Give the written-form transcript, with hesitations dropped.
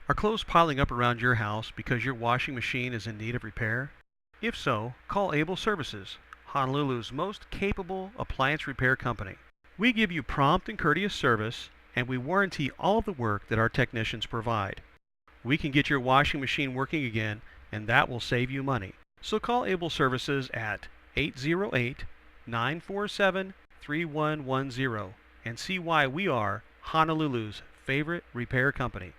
Are clothes piling up around your house because your washing machine is in need of repair? If so, call Able Services, Honolulu's most capable appliance repair company. We give you prompt and courteous service, and we warranty all of the work that our technicians provide. We can get your washing machine working again, and that will save you money. So call Able Services at 808-947-3110 and see why we are Honolulu's favorite repair company.